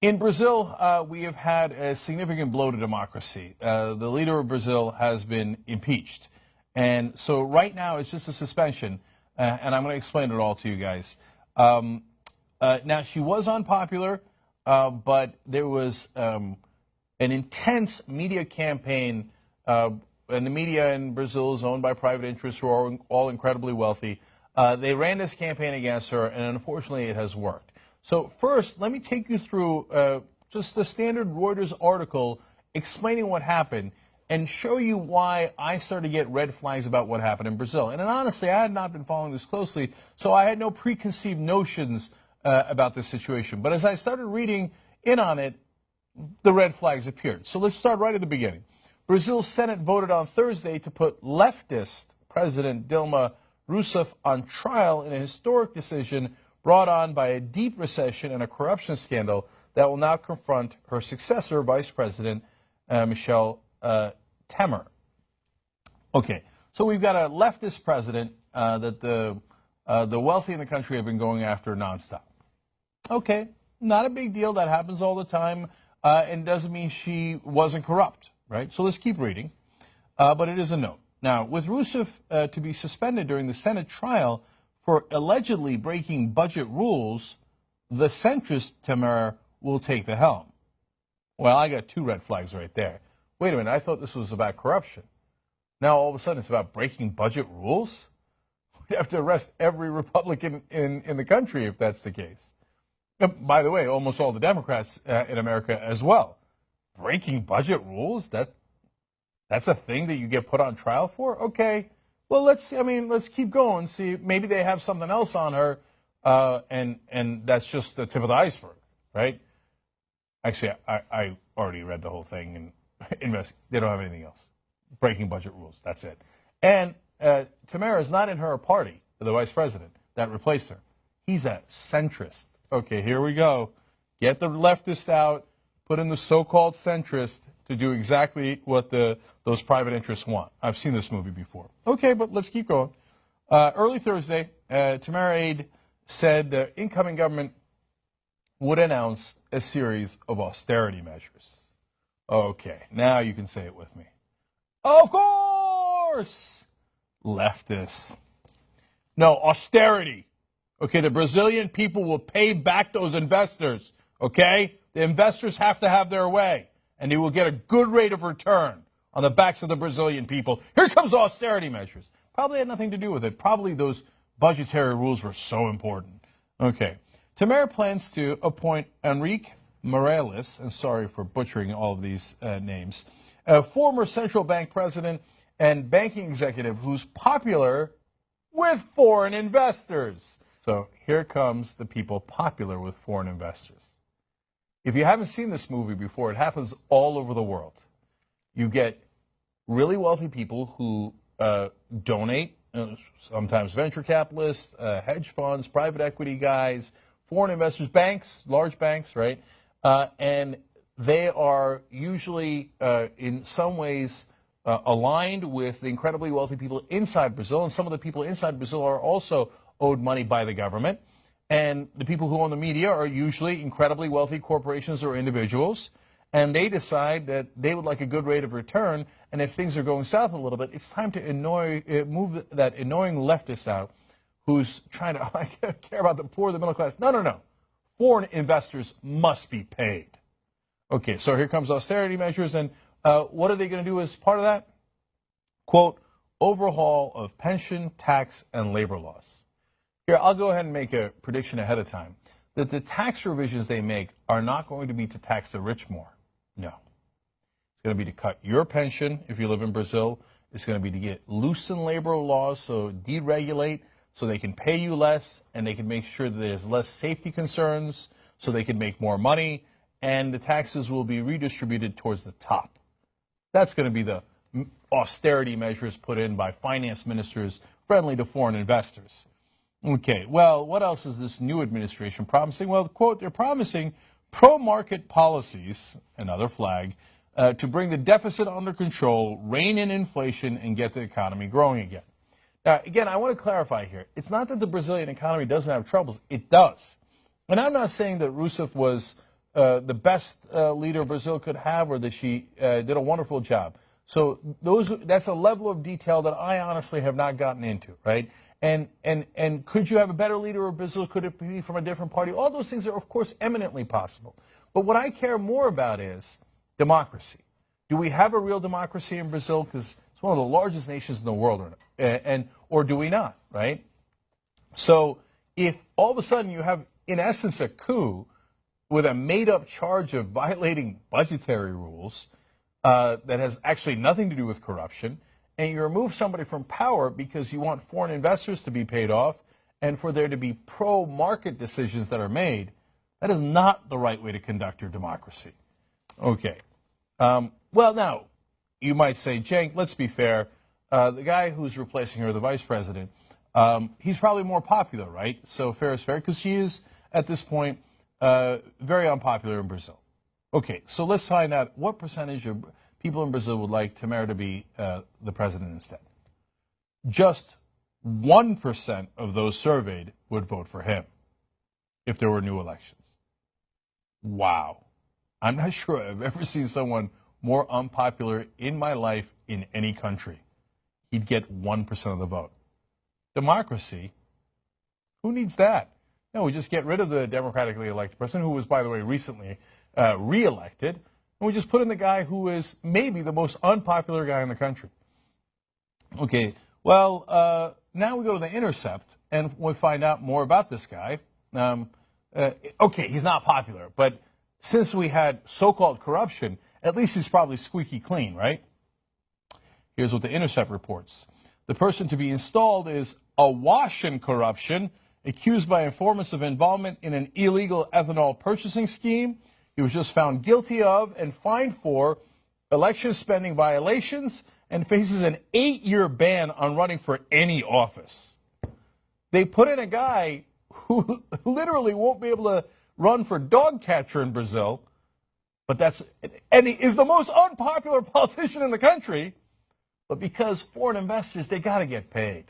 In Brazil, we have had a significant blow to democracy. The leader of Brazil has been impeached. And so right now it's just a suspension, and I'm going to explain it all to you guys. Now, she was unpopular, but there was an intense media campaign, and the media in Brazil is owned by private interests who are all incredibly wealthy. They ran this campaign against her, and unfortunately it has worked. So first, let me take you through just the standard Reuters article explaining what happened and show you why I started to get red flags about what happened in Brazil. And honestly, I had not been following this closely, so I had no preconceived notions about this situation. But as I started reading in on it, the red flags appeared. So let's start right at the beginning. Brazil's Senate voted on Thursday to put leftist President Dilma Rousseff on trial in a historic decision brought on by a deep recession and a corruption scandal that will now confront her successor, Vice President Michel Temer. Okay, so we've got a leftist president that the wealthy in the country have been going after nonstop. Okay, not a big deal. That happens all the time, and doesn't mean she wasn't corrupt, right? So let's keep reading, but it is a note. Now, with Rousseff to be suspended during the Senate trial for allegedly breaking budget rules, the centrist Temer will take the helm. Well, I got two red flags right there. Wait a minute, I thought this was about corruption. Now all of a sudden it's about breaking budget rules? We'd have to arrest every Republican in the country if that's the case. By the way, almost all the Democrats in America as well. Breaking budget rules? That's a thing that you get put on trial for? Okay. Well, let's keep going. See, maybe they have something else on her, and that's just the tip of the iceberg, right? Actually, I already read the whole thing, and they don't have anything else. Breaking budget rules, that's it. And Temer is not in her party, the vice president that replaced her. He's a centrist. Okay, here we go. Get the leftist out, put in the so-called centrist to do exactly what those private interests want. I've seen this movie before. Okay, but let's keep going. Early Thursday, Temer aide said the incoming government would announce a series of austerity measures. Okay, now you can say it with me. Of course! Leftists. No, austerity. Okay, the Brazilian people will pay back those investors. Okay? The investors have to have their way, and they will get a good rate of return on the backs of the Brazilian people. Here comes austerity measures. Probably had nothing to do with it. Probably those budgetary rules were so important. Okay. Temer plans to appoint Henrique Morales, and sorry for butchering all of these names, a former central bank president and banking executive who's popular with foreign investors. So here comes the people popular with foreign investors. If you haven't seen this movie before, it happens all over the world. You get really wealthy people who donate, sometimes venture capitalists, hedge funds, private equity guys, foreign investors, banks, large banks, right? And they are usually in some ways aligned with the incredibly wealthy people inside Brazil, and some of the people inside Brazil are also owed money by the government. And the people who own the media are usually incredibly wealthy corporations or individuals, and they decide that they would like a good rate of return, and if things are going south a little bit, it's time to move that annoying leftist out who's trying to I care about the poor, the middle class. No. Foreign investors must be paid. Okay, so here comes austerity measures, and what are they going to do as part of that? Quote, overhaul of pension, tax, and labor laws. Here, I'll go ahead and make a prediction ahead of time that the tax revisions they make are not going to be to tax the rich more. No. It's going to be to cut your pension if you live in Brazil. It's going to be to loosen labor laws, so deregulate, so they can pay you less, and they can make sure that there's less safety concerns, so they can make more money, and the taxes will be redistributed towards the top. That's going to be the austerity measures put in by finance ministers friendly to foreign investors. Okay, well, what else is this new administration promising? Well, quote, they're promising pro-market policies, another flag, to bring the deficit under control, rein in inflation, and get the economy growing again. Now, again, I want to clarify here. It's not that the Brazilian economy doesn't have troubles. It does. And I'm not saying that Rousseff was the best leader Brazil could have, or that she did a wonderful job. So that's a level of detail that I honestly have not gotten into, right? And could you have a better leader of Brazil? Could it be from a different party? All those things are, of course, eminently possible. But what I care more about is democracy. Do we have a real democracy in Brazil? Because it's one of the largest nations in the world, or do we not, right? So if all of a sudden you have, in essence, a coup with a made-up charge of violating budgetary rules that has actually nothing to do with corruption, and you remove somebody from power because you want foreign investors to be paid off and for there to be pro-market decisions that are made, that is not the right way to conduct your democracy. Okay. Well, now, you might say, Cenk, let's be fair. The guy who's replacing her, the vice president, he's probably more popular, right? So fair is fair, because she is, at this point, very unpopular in Brazil. Okay, so let's find out what percentage of people in Brazil would like Temer to be the president instead. Just 1% of those surveyed would vote for him if there were new elections. Wow. I'm not sure I've ever seen someone more unpopular in my life in any country. He'd get 1% of the vote. Democracy? Who needs that? No, we just get rid of the democratically elected person, who was, by the way, recently re-elected, and we just put in the guy who is maybe the most unpopular guy in the country. Okay, well, now we go to The Intercept, and we find out more about this guy. Okay, he's not popular, but since we had so-called corruption, at least he's probably squeaky clean, right? Here's what The Intercept reports. The person to be installed is awash in corruption, accused by informants of involvement in an illegal ethanol purchasing scheme. He was just found guilty of and fined for election spending violations and faces an 8-year ban on running for any office. They put in a guy who literally won't be able to run for dog catcher in Brazil, and he is the most unpopular politician in the country, but because foreign investors, they got to get paid.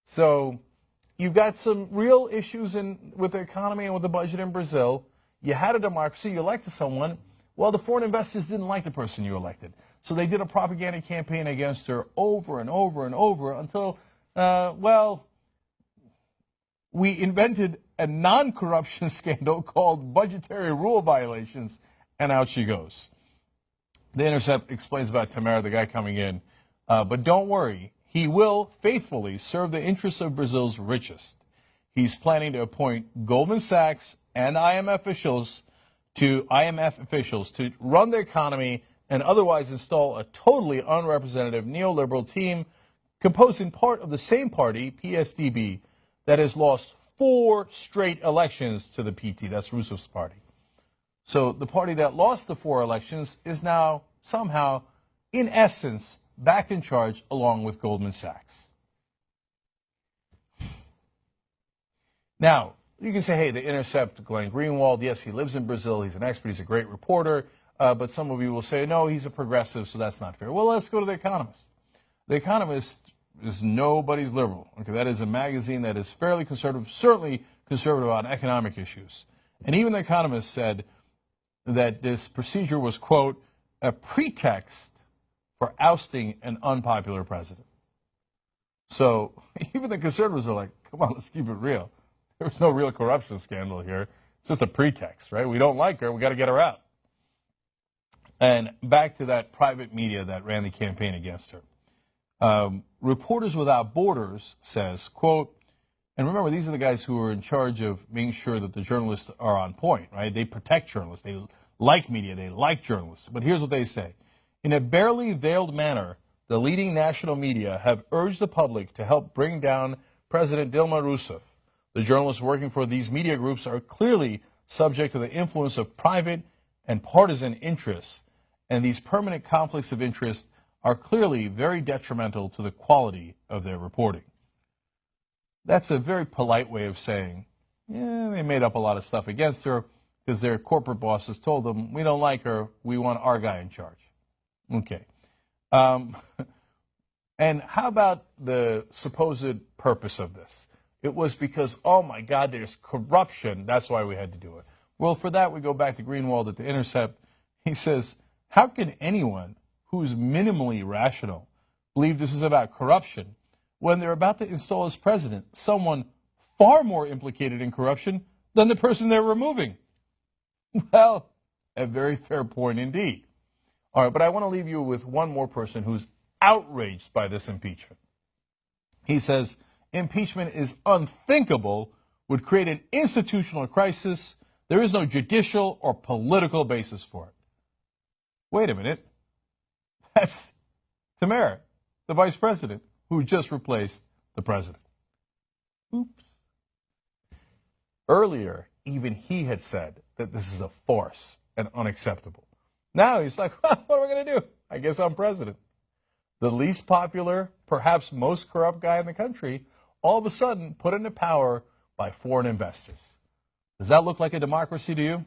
So you've got some real issues with the economy and with the budget in Brazil. You had a democracy, you elected someone. Well, the foreign investors didn't like the person you elected. So they did a propaganda campaign against her over and over and over until, we invented a non-corruption scandal called budgetary rule violations, and out she goes. The Intercept explains about Temer, the guy coming in, but don't worry, he will faithfully serve the interests of Brazil's richest. He's planning to appoint Goldman Sachs and IMF officials to run the economy and otherwise install a totally unrepresentative neoliberal team composed in part of the same party, PSDB, that has lost 4 straight elections to the PT. That's Rousseff's party. So the party that lost the 4 elections is now somehow, in essence, back in charge along with Goldman Sachs. Now, you can say, hey, The Intercept, Glenn Greenwald, yes, he lives in Brazil, he's an expert, he's a great reporter, but some of you will say, no, he's a progressive, so that's not fair. Well, let's go to The Economist. The Economist is nobody's liberal. Okay, that is a magazine that is fairly conservative, certainly conservative on economic issues. And even The Economist said that this procedure was, quote, a pretext for ousting an unpopular president. So even the conservatives are like, come on, let's keep it real. There was no real corruption scandal here. It's just a pretext, right? We don't like her. We got to get her out. And back to that private media that ran the campaign against her. Reporters Without Borders says, quote, and remember, these are the guys who are in charge of making sure that the journalists are on point, right? They protect journalists. They like media. They like journalists. But here's what they say. In a barely veiled manner, the leading national media have urged the public to help bring down President Dilma Rousseff. The journalists working for these media groups are clearly subject to the influence of private and partisan interests, and these permanent conflicts of interest are clearly very detrimental to the quality of their reporting. That's a very polite way of saying, yeah, they made up a lot of stuff against her because their corporate bosses told them, we don't like her, we want our guy in charge. Okay. And how about the supposed purpose of this? It was because, oh my God, there's corruption, that's why we had to do it. Well, for that, we go back to Greenwald at The Intercept. He says, how can anyone who's minimally rational believe this is about corruption when they're about to install as president someone far more implicated in corruption than the person they're removing? Well, a very fair point indeed. All right, but I want to leave you with one more person who's outraged by this impeachment. He says, impeachment is unthinkable, would create an institutional crisis. There is no judicial or political basis for it. Wait a minute. That's Tamara, the vice president, who just replaced the president. Oops. Earlier, even he had said that this is a farce and unacceptable. Now he's like, what am I going to do? I guess I'm president. The least popular, perhaps most corrupt guy in the country, all of a sudden put into power by foreign investors. Does that look like a democracy to you?